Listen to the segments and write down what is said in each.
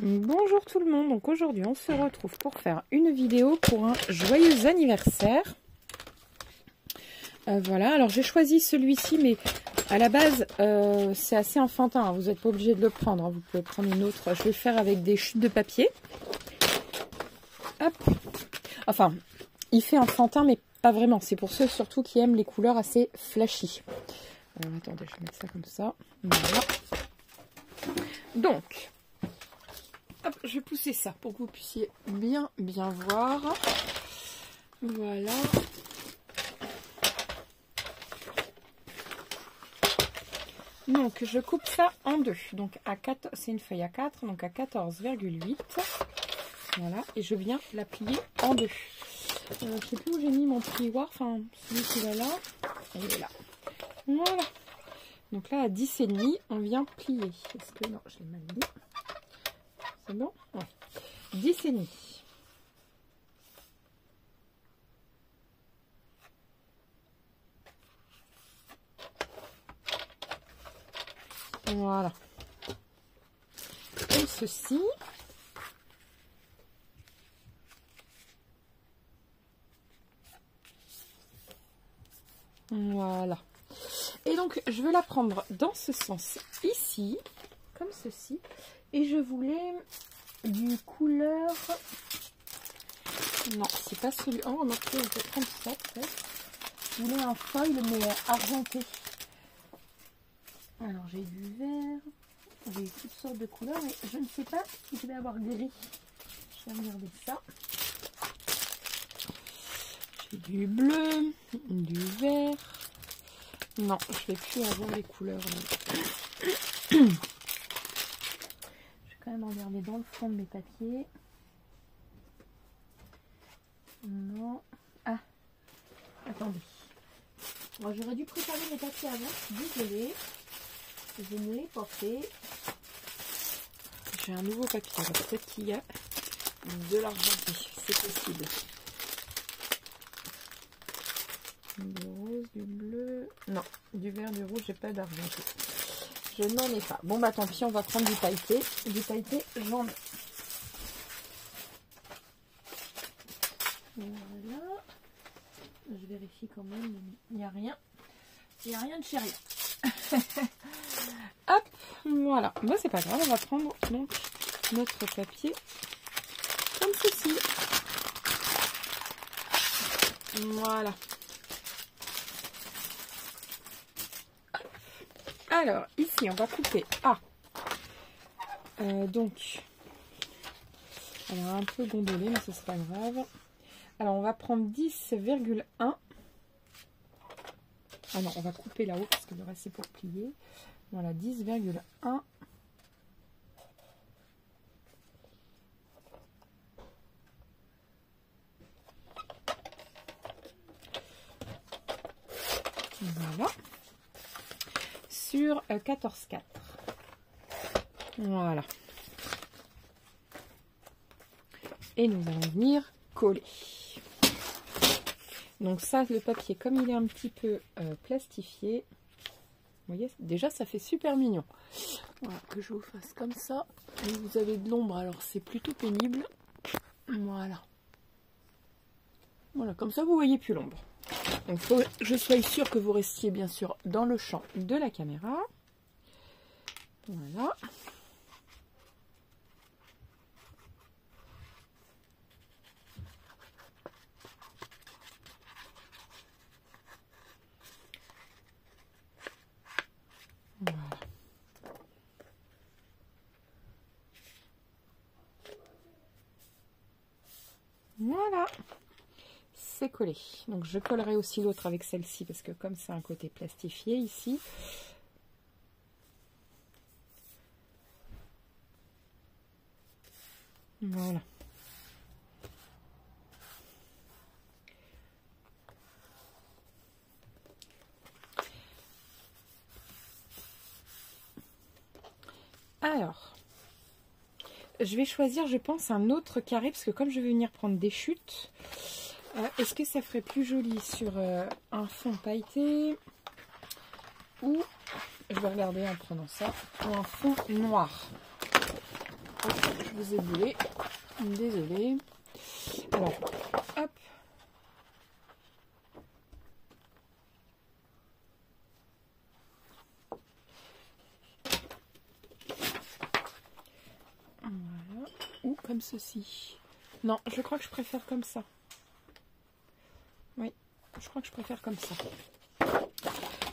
Bonjour tout le monde, donc aujourd'hui on se retrouve pour faire une vidéo pour un joyeux anniversaire. Voilà, alors j'ai choisi celui-ci, mais à la base c'est assez enfantin, hein. Vous n'êtes pas obligé de le prendre, hein. Vous pouvez prendre une autre. Je vais le faire avec des chutes de papier. Hop. Enfin, il fait enfantin, mais pas vraiment. C'est pour ceux surtout qui aiment les couleurs assez flashy. Alors attendez, je vais mettre ça comme ça. Voilà. Donc... hop, je vais pousser ça pour que vous puissiez bien voir. Voilà. Donc je coupe ça en deux. Donc à 4, c'est une feuille à 4, donc à 14,8. Voilà, et je viens la plier en deux. Je ne sais plus où j'ai mis mon plioir, enfin celui qui va là. Il est là. Voilà. Donc là à 10,5, on vient plier. Est-ce que non, je l'ai mal mis. C'est bon? Ouais. 10,5. Voilà. Comme ceci. Voilà. Et donc, je vais la prendre dans ce sens ici, comme ceci. Et je voulais du couleur... non, c'est pas celui... oh, remarquez, on peut prendre ça, peut-être. Je voulais un foil, mais argenté. Alors, j'ai du vert, j'ai toutes sortes de couleurs, mais je ne sais pas si je vais avoir gris. Je vais regarder ça. J'ai du bleu, du vert. Non, je vais plus avoir les couleurs. Je vais quand même regarder dans le fond de mes papiers. Non. Ah, attendez. J'aurais dû préparer mes papiers avant, je suis désolée. Je ne l'ai pas fait. J'ai un nouveau papier, alors peut-être qu'il y a de l'argenté, c'est possible. Du rose, du bleu, non, du vert, du rouge, j'ai pas d'argenté. Je n'en ai pas. Bon bah tant pis, on va prendre du pailleté. Du pailleté, j'en ai. Voilà. Je vérifie quand même, il n'y a rien. Il n'y a rien de chez rien. Hop, voilà. Bon, c'est pas grave, on va prendre donc notre papier comme ceci. Voilà. Alors, ici, on va couper à... donc, elle a un peu gondolé, mais ce sera pas grave. Alors, on va prendre 10,1. Ah non, on va couper là-haut parce que le reste, c'est pour plier. Voilà, 10,1. Voilà. Sur 14,4. Voilà. Et nous allons venir coller. Donc ça, le papier, comme il est un petit peu plastifié, vous voyez, déjà ça fait super mignon. Voilà, que je vous fasse comme ça. Et vous avez de l'ombre, alors c'est plutôt pénible. Voilà. Voilà, comme ça vous voyez plus l'ombre. Donc il faut que je sois sûre que vous restiez bien sûr dans le champ de la caméra. Voilà. Voilà. Voilà. C'est collé. Donc je collerai aussi l'autre avec celle-ci parce que comme c'est un côté plastifié ici. Voilà. Alors, je vais choisir, je pense, un autre carré parce que comme je vais venir prendre des chutes, est-ce que ça ferait plus joli sur un fond pailleté ou, je vais regarder en prenant ça, ou un fond noir. Je vous ébouler. Désolée. Alors, hop. Voilà. Ou comme ceci. Non, je crois que je préfère comme ça. Oui, je crois que je préfère comme ça.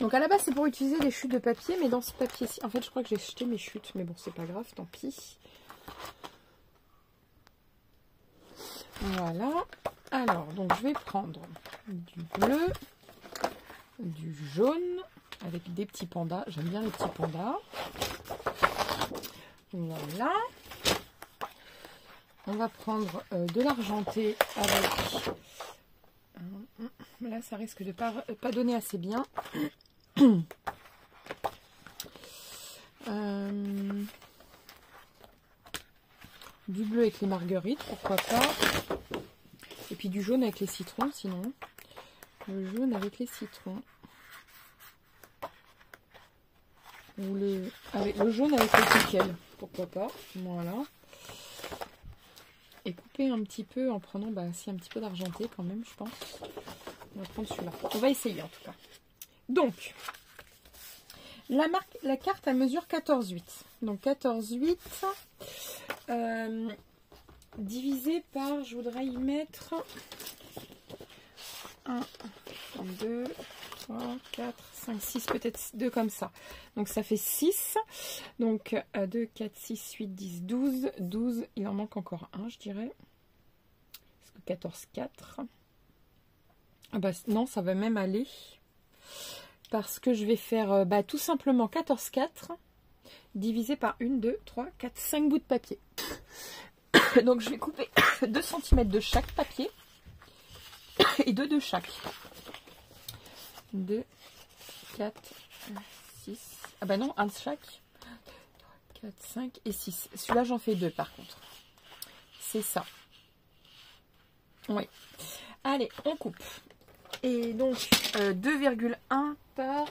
Donc à la base, c'est pour utiliser des chutes de papier, mais dans ce papier-ci... En fait, je crois que j'ai jeté mes chutes, mais bon, c'est pas grave, tant pis. Voilà. Alors, donc je vais prendre du bleu, du jaune, avec des petits pandas. J'aime bien les petits pandas. Voilà. On va prendre de l'argenté avec... Là, ça risque de pas donner assez bien. Du bleu avec les marguerites, pourquoi pas. Et puis du jaune avec les citrons, sinon. Le jaune avec les citrons. Ou le jaune avec les piquelles, pourquoi pas. Voilà. Et couper un petit peu en prenant si un petit peu d'argenté quand même, je pense. On va prendre celui-là. On va essayer en tout cas. Donc, la carte, elle mesure 14,8. Donc 14,8 divisé par, je voudrais y mettre 1, 2, 3, 4, 5, 6, peut-être 2 comme ça. Donc ça fait 6. Donc 2, 4, 6, 8, 10, 12. 12, il en manque encore un, je dirais. Parce que 14, 4. Ah bah, non, ça va même aller. Parce que je vais faire tout simplement 14, 4 divisé par 1, 2, 3, 4, 5 bouts de papier. Donc je vais couper 2 cm de chaque papier et 2 de chaque. 2, 4, 6. Ah bah non, un de chaque. 4, 5 et 6. Celui-là, j'en fais 2 par contre. C'est ça. Oui. Allez, on coupe. Et donc 2,1 par...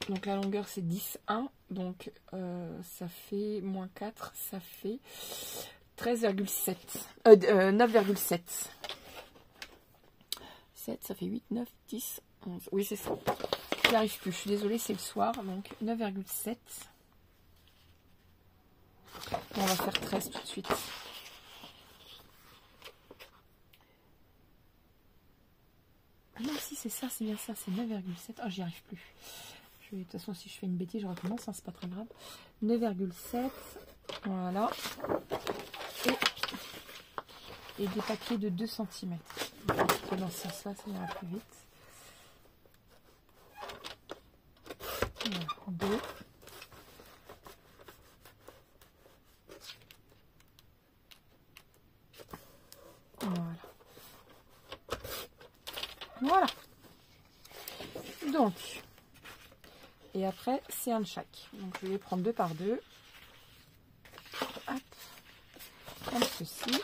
donc la longueur c'est 10,1. Donc ça fait moins 4. Ça fait 13,7. 9,7. 7, ça fait 8, 9, 10, 11. Oui, c'est ça. Je n'y arrive plus. Je suis désolée, c'est le soir. Donc 9,7. On va faire 13 tout de suite. Ah non, si c'est ça, c'est bien ça. C'est 9,7. Ah, j'y arrive plus. De toute façon, si je fais une bêtise, je recommence. Hein, c'est pas très grave. 9,7. Voilà. Et des papiers de 2 cm. Dans ce sens-là, ça ira plus vite. Voilà, 2. Voilà. Voilà. Donc, et après, c'est un de chaque. Donc, je vais prendre 2 par 2. Hop. Comme ceci.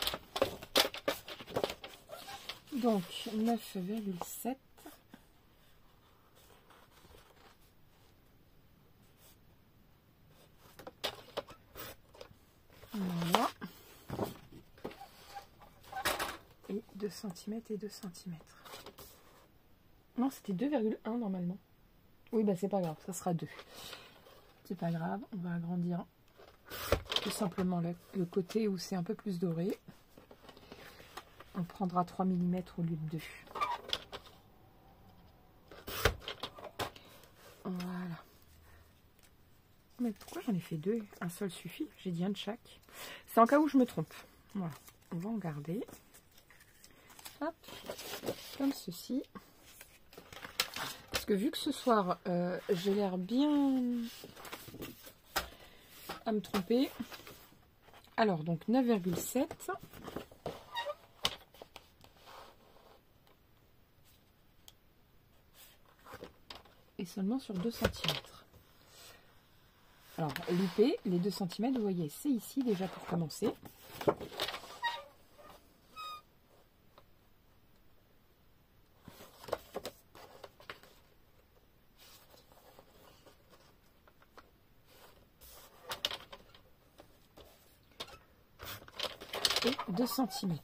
Donc 9,7. Voilà. Et 2 cm et 2 cm. Non, c'était 2,1 normalement. Oui, bah c'est pas grave, ça sera 2. C'est pas grave, on va agrandir tout simplement le côté où c'est un peu plus doré. On prendra 3 mm au lieu de 2. Voilà. Mais pourquoi j'en ai fait 2? Un seul suffit. J'ai dit un de chaque. C'est en cas où je me trompe. Voilà. On va en garder. Hop. Comme ceci. Parce que vu que ce soir, j'ai l'air bien à me tromper. Alors, donc 9,7. Et seulement sur 2 cm. Alors, loupé, les 2 cm, vous voyez, c'est ici déjà pour commencer. et 2 cm.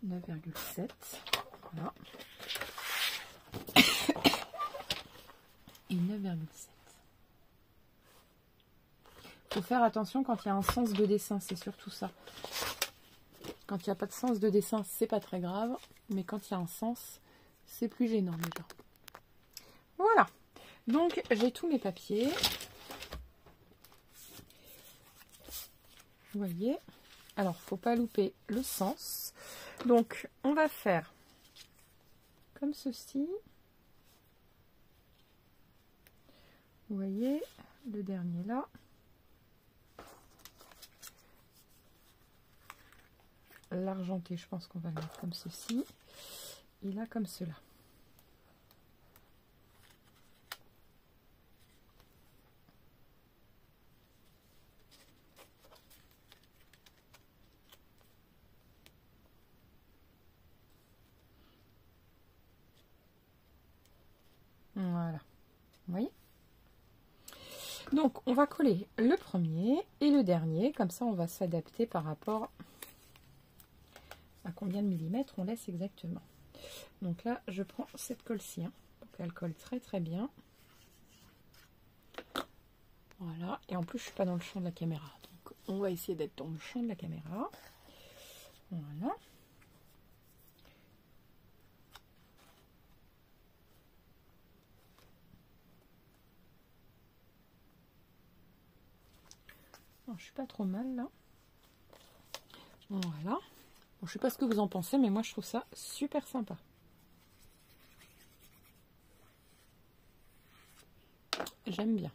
9,7. Voilà. Et 9,7. Faut faire attention quand il y a un sens de dessin, c'est surtout ça. Quand il n'y a pas de sens de dessin, c'est pas très grave, mais quand il y a un sens, c'est plus gênant déjà. Voilà. Donc j'ai tous mes papiers. Vous voyez. Alors, faut pas louper le sens. Donc, on va faire comme ceci. Vous voyez, le dernier là. L'argenté, je pense qu'on va le mettre comme ceci. Et là, comme cela. Voilà. Vous voyez? Donc, on va coller le premier et le dernier. Comme ça, on va s'adapter par rapport à combien de millimètres on laisse exactement. Donc là, je prends cette colle-ci. Hein. Donc, elle colle très très bien. Voilà. Et en plus, je suis pas dans le champ de la caméra. Donc, on va essayer d'être dans le champ de la caméra. Voilà. Alors, je suis pas trop mal là. Voilà. Bon, je sais pas ce que vous en pensez, mais moi je trouve ça super sympa. J'aime bien.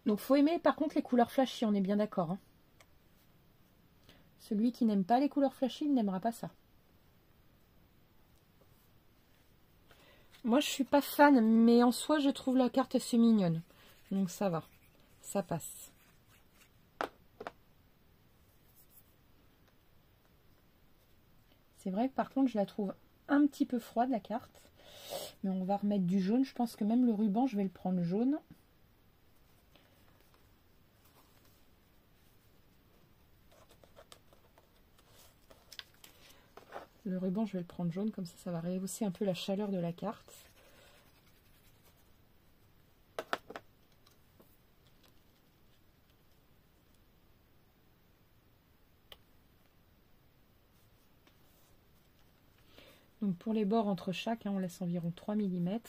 Donc faut aimer par contre les couleurs flashy, on est bien d'accord. Hein. Celui qui n'aime pas les couleurs flashy, il n'aimera pas ça. Moi je suis pas fan, mais en soi je trouve la carte assez mignonne. Donc ça va, ça passe. C'est vrai que par contre je la trouve un petit peu froide la carte. Mais on va remettre du jaune. Je pense que même le ruban je vais le prendre jaune. Le ruban je vais le prendre jaune, comme ça va rehausser un peu la chaleur de la carte. Donc pour les bords entre chaque, hein, on laisse environ 3 mm.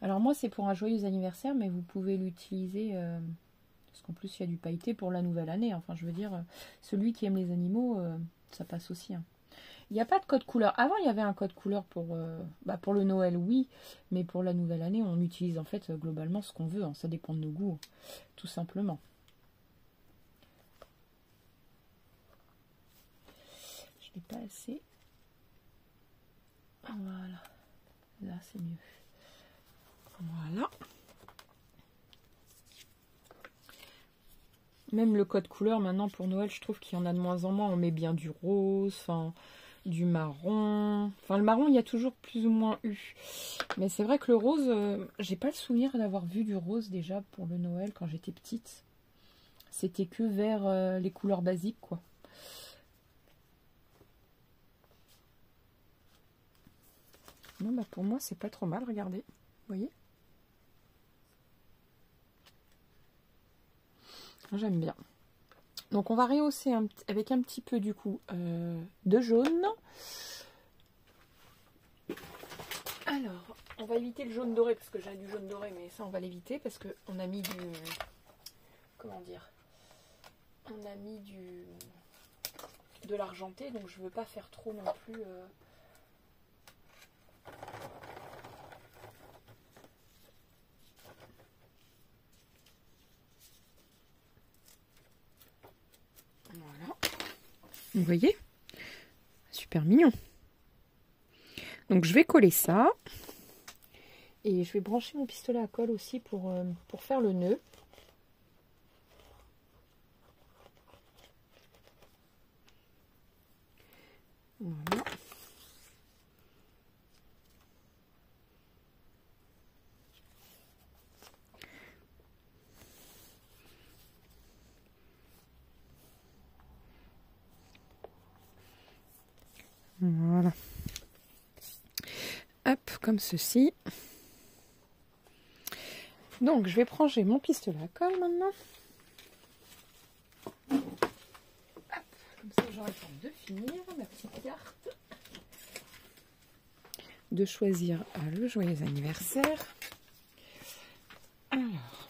Alors moi c'est pour un joyeux anniversaire, mais vous pouvez l'utiliser, parce qu'en plus il y a du pailleté pour la nouvelle année. Enfin je veux dire, celui qui aime les animaux, ça passe aussi. Hein. Il n'y a pas de code couleur. Avant, il y avait un code couleur pour le Noël, oui. Mais pour la nouvelle année, on utilise en fait globalement ce qu'on veut. Hein. Ça dépend de nos goûts, tout simplement. Je n'ai pas assez. Voilà. Là, c'est mieux. Voilà. Même le code couleur, maintenant, pour Noël, je trouve qu'il y en a de moins en moins. On met bien du rose, enfin... du marron, enfin le marron il y a toujours plus ou moins eu, mais c'est vrai que le rose, j'ai pas le souvenir d'avoir vu du rose déjà pour le Noël quand j'étais petite. C'était que vers les couleurs basiques quoi. Non bah pour moi c'est pas trop mal, regardez, vous voyez, j'aime bien. Donc on va rehausser avec un petit peu du coup de jaune. Alors, on va éviter le jaune doré parce que j'ai du jaune doré, mais ça on va l'éviter parce que on a mis du... Comment dire? On a mis de l'argenté, donc je veux pas faire trop non plus... Voilà. Vous voyez? Super mignon. Donc je vais coller ça. Et je vais brancher mon pistolet à colle aussi pour faire le nœud. Voilà. Voilà. Hop, comme ceci. Donc, je vais prendre mon pistolet à colle maintenant. Hop, comme ça, j'aurai le temps de finir ma petite carte. De choisir le joyeux anniversaire. Alors.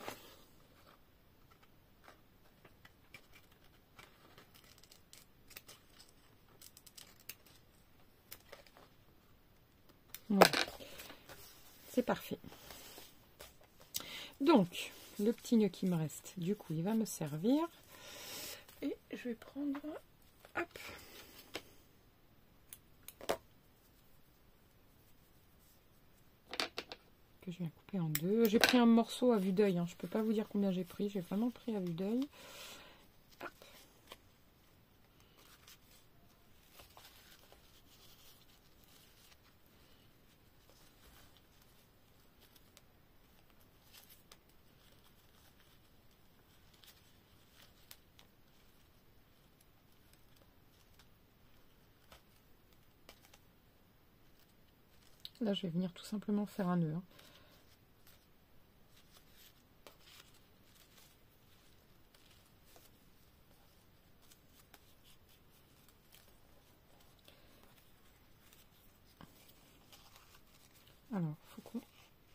Voilà. C'est parfait. Donc, le petit nœud qui me reste, du coup, il va me servir. Et je vais prendre... Hop. Que je viens couper en deux. J'ai pris un morceau à vue d'œil. Hein. Je ne peux pas vous dire combien j'ai pris. J'ai vraiment pris à vue d'œil. Là, je vais venir tout simplement faire un nœud. Hein. Alors, faut qu'on...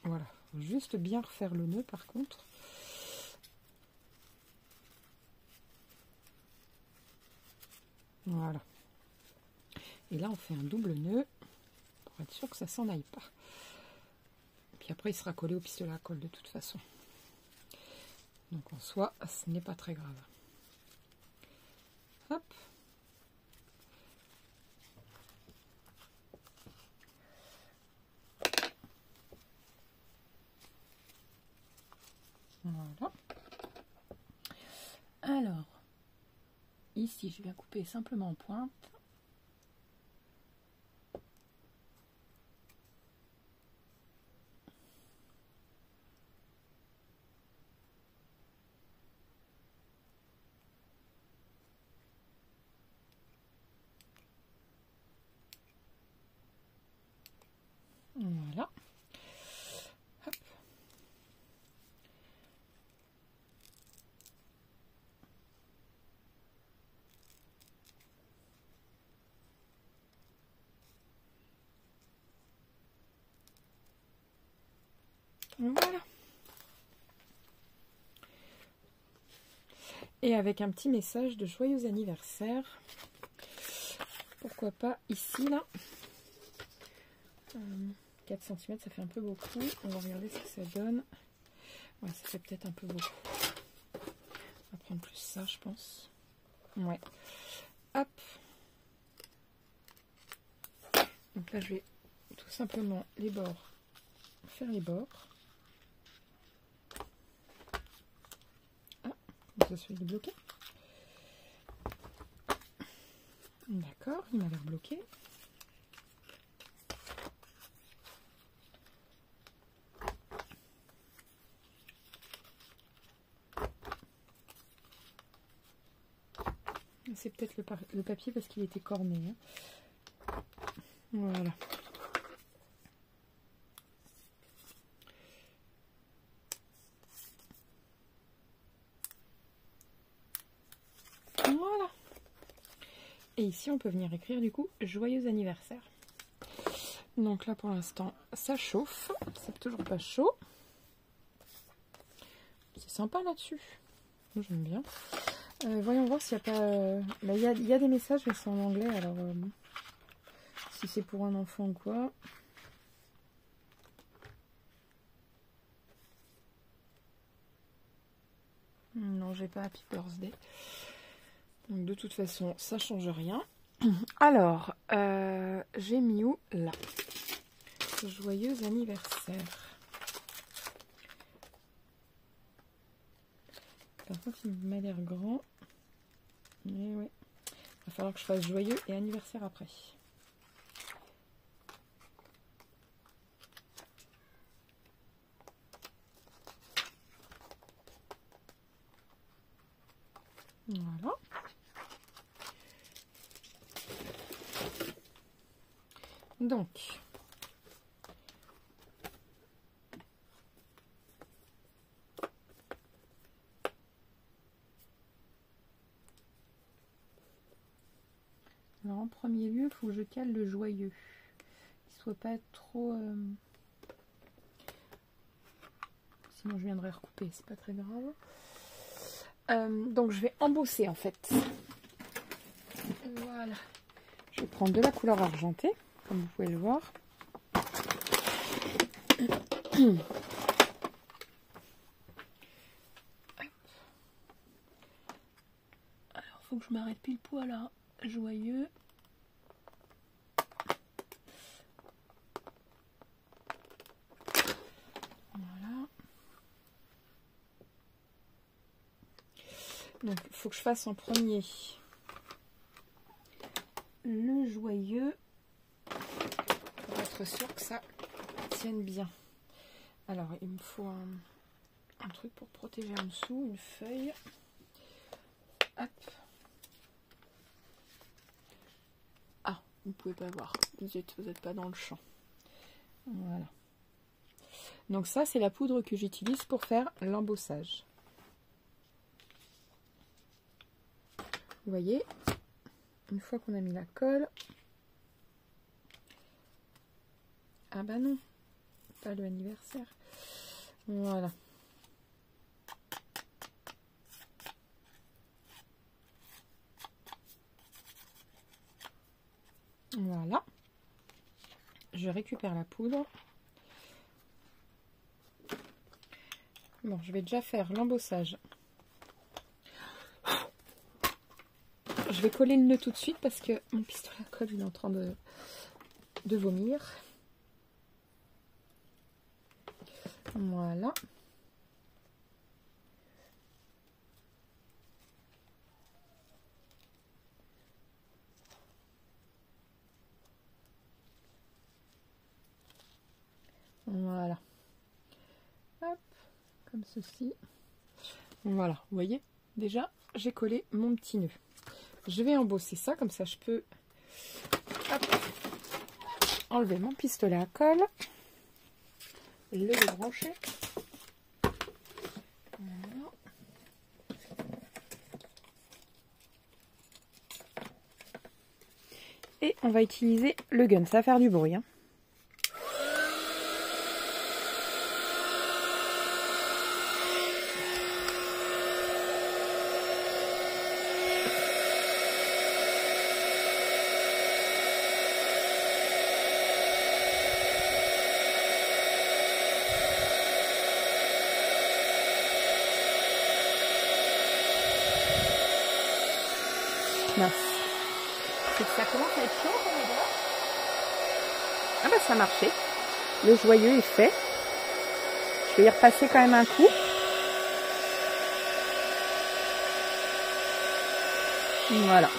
Voilà, faut juste bien refaire le nœud par contre. Voilà. Et là, on fait un double nœud pour être sûr que ça s'en aille pas. Puis après, il sera collé au pistolet à colle de toute façon. Donc en soi, ce n'est pas très grave. Hop. Voilà. Alors, ici, je viens couper simplement en pointe. Voilà. Hop. Voilà. Et avec un petit message de joyeux anniversaire. Pourquoi pas ici, là. 4 cm, ça fait un peu beaucoup. On va regarder ce que ça donne. Ouais, ça fait peut-être un peu beaucoup. On va prendre plus ça, je pense. Ouais. Hop. Donc là, je vais tout simplement les bords, faire les bords. Ah, ça se fait bloquer. D'accord, il m'a l'air bloqué. C'est peut-être le papier parce qu'il était corné. Hein. Voilà. Voilà. Et ici, on peut venir écrire du coup joyeux anniversaire. Donc là, pour l'instant, ça chauffe. C'est toujours pas chaud. C'est sympa là-dessus. Moi, j'aime bien. Voyons voir s'il n'y a pas... Bah, il y a des messages, mais c'est en anglais. Alors, si c'est pour un enfant ou quoi. Non, j'ai pas Happy Birthday. Donc, de toute façon, ça change rien. Alors, j'ai mis où? Là. Joyeux anniversaire. Par contre, il m'a l'air grand. Mais oui. Il va falloir que je fasse joyeux et anniversaire après. Voilà. Donc, alors en premier lieu, il faut que je cale le joyeux, qu'il soit pas trop... Sinon je viendrai recouper, c'est pas très grave. Donc je vais embosser en fait. Voilà. Je vais prendre de la couleur argentée, comme vous pouvez le voir. Alors faut que je m'arrête pile poil là, joyeux. Voilà. Donc il faut que je fasse en premier le joyeux pour être sûr que ça tienne bien. Alors il me faut un truc pour protéger en dessous, une feuille. Hop. Ah, vous ne pouvez pas voir. Vous n'êtes pas dans le champ. Voilà. Donc ça, c'est la poudre que j'utilise pour faire l'embossage. Vous voyez, une fois qu'on a mis la colle... Ah bah non, pas le anniversaire. Voilà. Voilà. Je récupère la poudre. Bon, je vais déjà faire l'embossage. Je vais coller le nœud tout de suite parce que mon pistolet à colle il est en train de vomir. Voilà. Voilà. Hop, comme ceci. Voilà, vous voyez, déjà j'ai collé mon petit nœud. Je vais embosser ça, comme ça je peux hop, enlever mon pistolet à colle, le débrancher. Voilà. Et on va utiliser le gun, ça va faire du bruit. Hein. C'est que ça commence à être chaud pour les doigts. Ah bah ça a marché. Le joyeux est fait. Je vais y repasser quand même un coup. Voilà.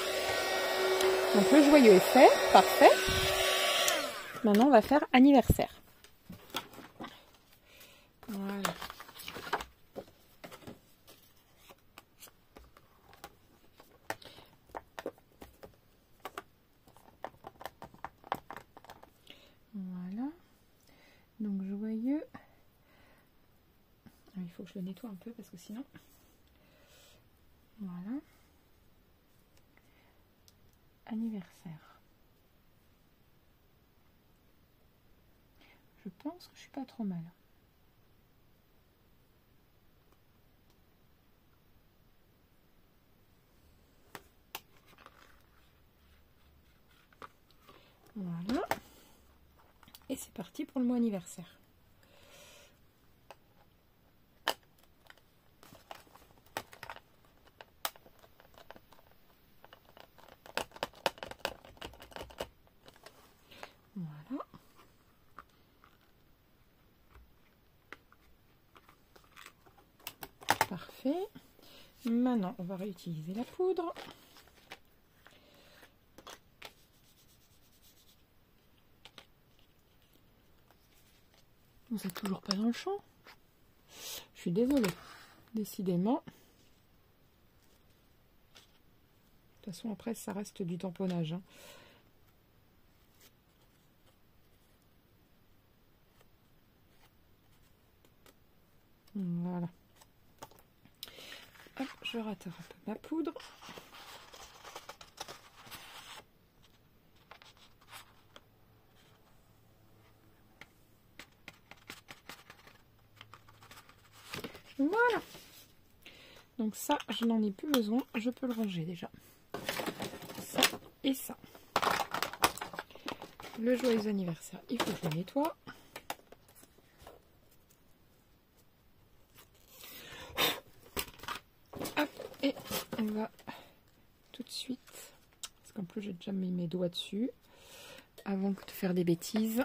Donc le joyeux est fait. Parfait. Maintenant on va faire anniversaire. Voilà. Voilà. Donc joyeux. Il faut que je le nettoie un peu parce que sinon... Voilà. Anniversaire. Je pense que je suis pas trop mal. Voilà. Et c'est parti pour le mot anniversaire. Voilà. Parfait. Maintenant, on va réutiliser la poudre. Vous n'êtes toujours pas dans le champ. Je suis désolée. Décidément. toute façon, après, ça reste du tamponnage. Hein. Voilà. Hop, je rattrape un peu ma poudre. Voilà. Donc ça, je n'en ai plus besoin. Je peux le ranger déjà. Ça et ça. Le joyeux anniversaire, il faut que je le nettoie. Hop, et on va tout de suite, parce qu'en plus j'ai déjà mis mes doigts dessus, avant de faire des bêtises.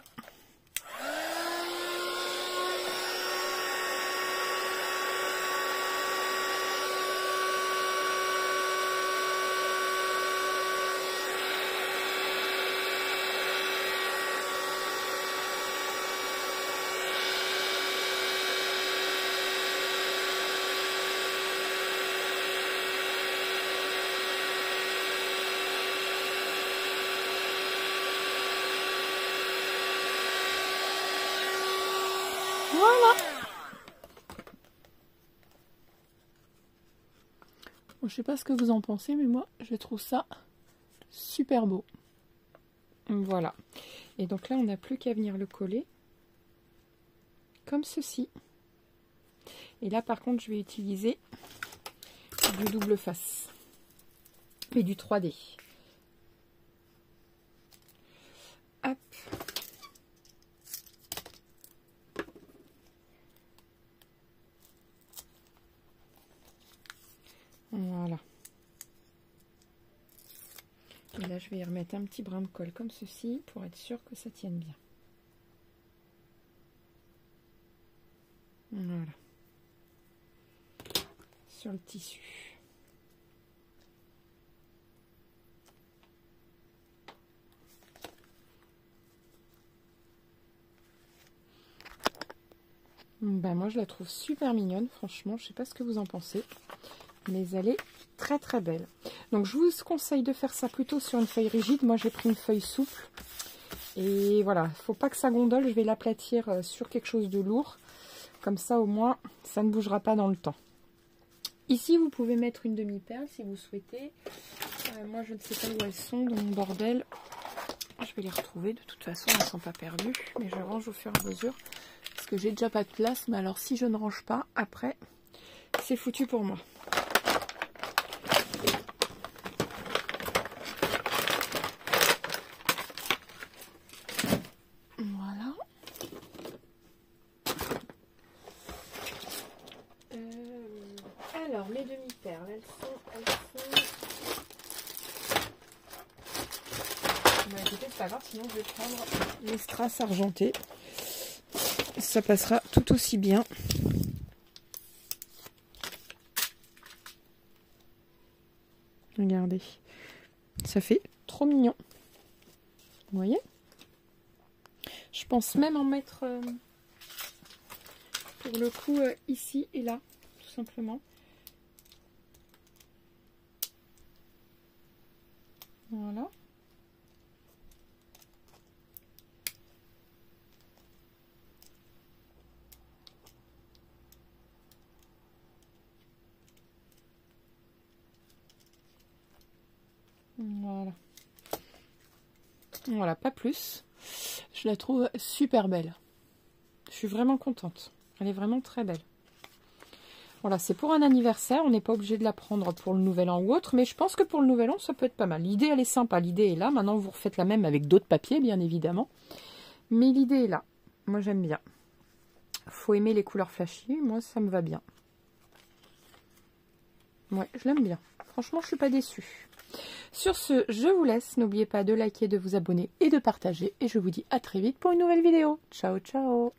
Voilà. Bon, je sais pas ce que vous en pensez, mais moi, je trouve ça super beau. Voilà. Et donc là, on n'a plus qu'à venir le coller comme ceci. Et là, par contre, je vais utiliser du double face et du 3D. Hop. Voilà. Et là, je vais y remettre un petit brin de colle comme ceci pour être sûr que ça tienne bien. Voilà. Sur le tissu. Ben moi, je la trouve super mignonne. Franchement, je sais pas ce que vous en pensez. Mais elle est très très belle. Donc je vous conseille de faire ça plutôt sur une feuille rigide. Moi j'ai pris une feuille souple. Et voilà, il ne faut pas que ça gondole. Je vais l'aplatir sur quelque chose de lourd. Comme ça au moins ça ne bougera pas dans le temps. Ici vous pouvez mettre une demi-perle si vous souhaitez. Moi je ne sais pas où elles sont dans mon bordel. Je vais les retrouver. De toute façon elles ne sont pas perdues. Mais je range au fur et à mesure. Parce que j'ai déjà pas de place. Mais alors si je ne range pas, après c'est foutu pour moi. Alors, mes demi-perles, elles sont... Bah, écoutez, c'est pas grave, sinon je vais prendre les strass argentées. Ça passera tout aussi bien. Regardez. Ça fait trop mignon. Vous voyez? Je pense même en mettre pour le coup ici et là, tout simplement. Voilà. Voilà. Voilà, pas plus. Je la trouve super belle. Je suis vraiment contente. Elle est vraiment très belle. Voilà, c'est pour un anniversaire. On n'est pas obligé de la prendre pour le nouvel an ou autre. Mais je pense que pour le nouvel an, ça peut être pas mal. L'idée, elle est sympa. L'idée est là. Maintenant, vous refaites la même avec d'autres papiers, bien évidemment. Mais l'idée est là. Moi, j'aime bien. Faut aimer les couleurs flashy. Moi, ça me va bien. Ouais, je l'aime bien. Franchement, je suis pas déçue. Sur ce, je vous laisse. N'oubliez pas de liker, de vous abonner et de partager. Et je vous dis à très vite pour une nouvelle vidéo. Ciao, ciao!